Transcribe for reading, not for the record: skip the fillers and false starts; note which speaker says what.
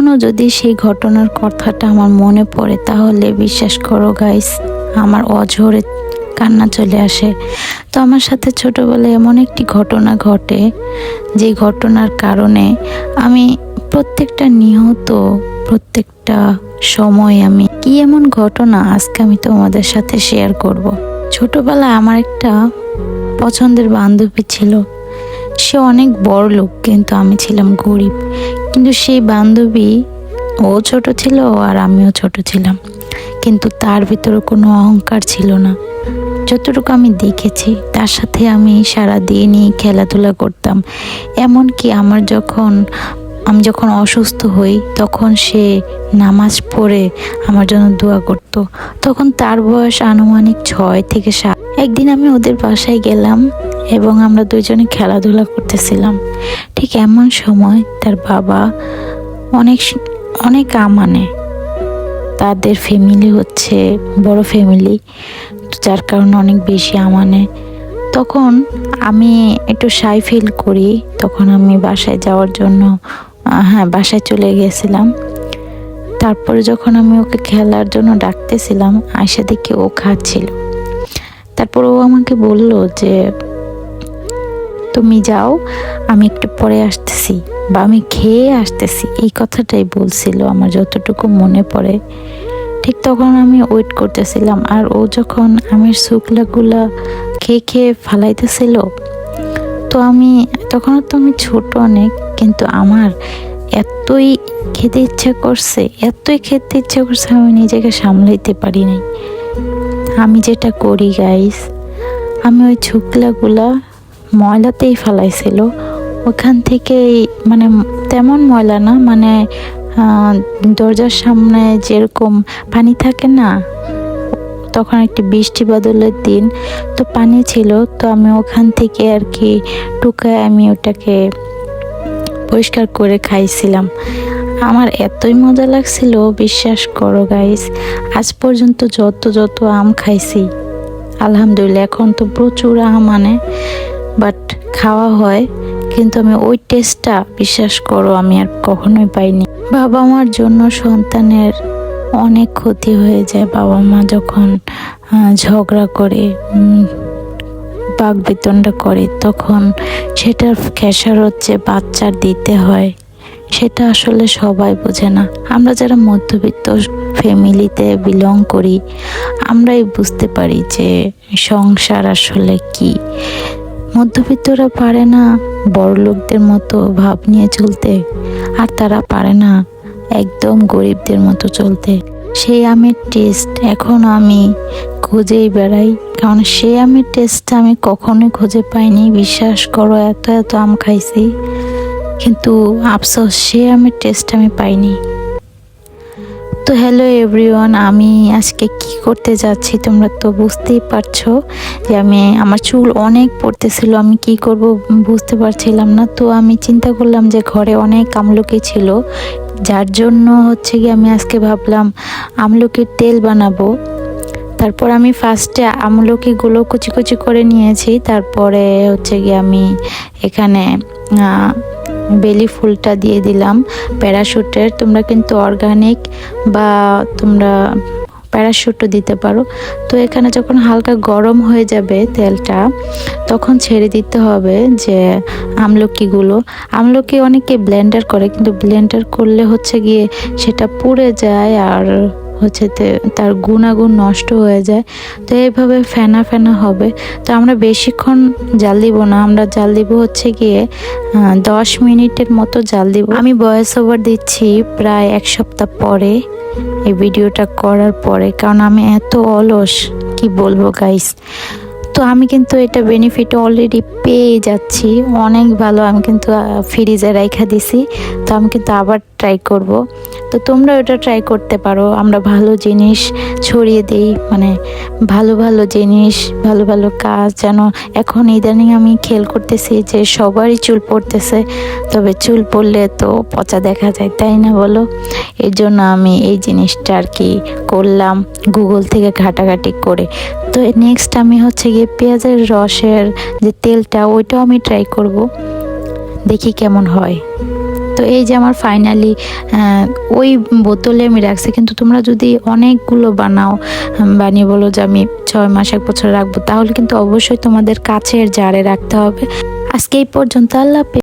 Speaker 1: এখনও যদি সেই ঘটনার কথাটা আমার মনে পড়ে তাহলে বিশ্বাস করো গাইস, আমার অঝরে কান্না চলে আসে। তো আমার সাথে ছোটবেলায় এমন একটি ঘটনা ঘটে, যে ঘটনার কারণে আমি প্রত্যেকটা নিহত, প্রত্যেকটা সময় আমি কি এমন ঘটনা আজকে আমি তোমাদের সাথে শেয়ার করব। ছোটবেলায় আমার একটা পছন্দের বান্ধবী ছিল। সে অনেক বড় লোক, কিন্তু আমি ছিলাম গরিব। কিন্তু সেই বান্ধবী, ও ছোট ছিল আর আমিও ছোট ছিলাম, কিন্তু তার ভিতরে কোনো অহংকার ছিল না। যতটুকু আমি দেখেছি, তার সাথে আমি সারাদিনই খেলাধুলা করতাম। এমনকি আমি যখন অসুস্থ হই তখন সে নামাজ পড়ে আমার জন্য দোয়া করত। তখন তার বয়স আনুমানিক 6 থেকে 7। একদিন আমি ওদের বাসায় গেলাম এবং আমরা দুজনে খেলাধুলা করতেছিলাম। ঠিক এমন সময় তার বাবা অনেক অনেক আমানে, তাদের ফ্যামিলি হচ্ছে বড় ফ্যামিলি, যার কারণে অনেক বেশি আমানে। তখন আমি একটু শাই ফিল করি, তখন আমি বাসায় যাওয়ার জন্য বাসায় চলে গেছিলাম। তারপরে যখন আমি ওকে খেলার জন্য ডাকতেছিলাম, আয়সা দেখি ও খাচ্ছিল। তারপর ও আমাকে বলল যে তুমি যাও, আমি একটু পরে আসতেছি, বা আমি খেয়ে আসতেছি, এই কথাটাই বলছিল আমার যতটুকু মনে পড়ে। ঠিক তখন আমি ওয়েট করতেছিলাম, আর ও যখন আমের শুকলাগুলা খেয়ে খেয়ে ফালাইতেছিল, তো তখন তো আমি ছোট অনেক, কিন্তু আমার এতই খেতে ইচ্ছা করছে, আমি নিজেকে সামলাইতে পারি নাই। আমি যেটা করি গাইস, আমি ওই শুকলাগুলা ময়লাতেই ফালাইছিল, ওখান থেকে মানে তেমন ময়লা না, মানে দরজার সামনে যেরকম পানি থাকে না, তখন একটি বৃষ্টি বাদলের দিন, তো পানি ছিল, তো আমি ওখান থেকে আর কি টুকায় আমি ওটাকে পরিষ্কার করে খাইছিলাম। আমার এতই মজা লাগছিল, বিশ্বাস করো গাইস, আজ পর্যন্ত যত আম খাইছি আলহামদুলিল্লাহ, এখন তো প্রচুর আম আনে, বাট খাওয়া হয়, কিন্তু আমি ওই টেস্টটা বিশ্বাস করো আমি আর কখনোই পাইনি। বাবা মার জন্য সন্তানের অনেক ক্ষতি হয়ে যায়। বাবা মা যখন ঝগড়া করে, বাকবিতণ্ডা করে, তখন সেটার খেসারত যে বাচ্চার দিতে হয়, সেটা আসলে সবাই বোঝে না। আমরা যারা মধ্যবিত্ত ফ্যামিলিতে বিলং করি, আমরাই বুঝতে পারি যে সংসার আসলে কি। মধ্যবিত্তরা পারে না বড় লোকদের মতো ভাব নিয়ে চলতে, আর তারা পারে না একদম গরিবদের মতো চলতে। সেই আমের টেস্ট এখন আমি খুঁজেই বেড়াই, কারণ সেই আমের টেস্টটা আমি কখনোই খুঁজে পাইনি। বিশ্বাস করো, এত আম খাইছি, কিন্তু আফসোস সেই আমের টেস্ট আমি পাইনি। তো হ্যালো এভরিওয়ান, আমি আজকে কি করতে যাচ্ছি তোমরা তো বুঝতেই পারছো, যে আমার চুল অনেক পড়তেছিল, আমি কি করব বুঝতে পারছিলাম না। তো আমি চিন্তা করলাম যে ঘরে অনেক আমলকি ছিল, যার জন্য হচ্ছে কি আমি আজকে ভাবলাম আমলকির তেল বানাবো। তারপর আমি ফার্স্টে আমলকিগুলো কুচি কুচি করে নিয়েছি, তারপরে হচ্ছে কি আমি এখানে বেলি ফুলটা দিয়ে দিলাম প্যারাশুটের। তোমরা কিন্তু অর্গানিক বা তোমরা প্যারাশুটও দিতে পারো। তো এখানে যখন হালকা গরম হয়ে যাবে তেলটা, তখন ছেড়ে দিতে হবে যে আমলকি অনেকে ব্লেন্ডার করে, কিন্তু ব্লেন্ডার করলে হচ্ছে গিয়ে সেটা পুড়ে যায়, আর হচ্ছে তার গুণাগুণ নষ্ট হয়ে যায়। তো এইভাবে ফেনা ফেনা হবে। তো আমরা বেশিক্ষণ জাল দিব না, আমরা জাল দিব হচ্ছে গিয়ে 10 মিনিটের মতো জাল দিব। আমি ভয়েস ওভার দিচ্ছি প্রায় 1 সপ্তাহ পরে, এই ভিডিওটা করার পরে, কারণ আমি এত অলস কি বলবো গাইস। তো আমি কিন্তু এটা বেনিফিট অলরেডি পেয়ে যাচ্ছি, অনেক ভালো। আমি কিন্তু ফ্রিজে রাইখা দিছি, তো আমি কিন্তু আবার ট্রাই করব। তো তোমরা ওটা ট্রাই করতে পারো। আমরা ভালো জিনিস ছড়িয়ে দিই, মানে ভালো ভালো জিনিস, ভালো ভালো কাজ। যেন এখন ইদানিং আমি খেয়াল করতেছি যে সবারই চুল পড়তেছে, তবে চুল পড়লে তো পচা দেখা যায়, তাই না বলো? এর জন্য আমি এই জিনিসটা আর কি করলাম গুগল থেকে ঘাটাঘাটি করে। তো নেক্সট আমি হচ্ছে গিয়ে পেঁয়াজের রসের যে তেলটা, ওইটাও আমি ট্রাই করব, দেখি কেমন হয়। তো এই যে আমার ফাইনালি ওই বোতলে আমি রাখছি, কিন্তু তোমরা যদি অনেকগুলো বানিয়ে বলো যে আমি 6 মাস 1 বছর রাখবো, তাহলে কিন্তু অবশ্যই তোমাদের কাছের জারে রাখতে হবে। আজকে এই পর্যন্ত, আল্লাহ হাফেজ।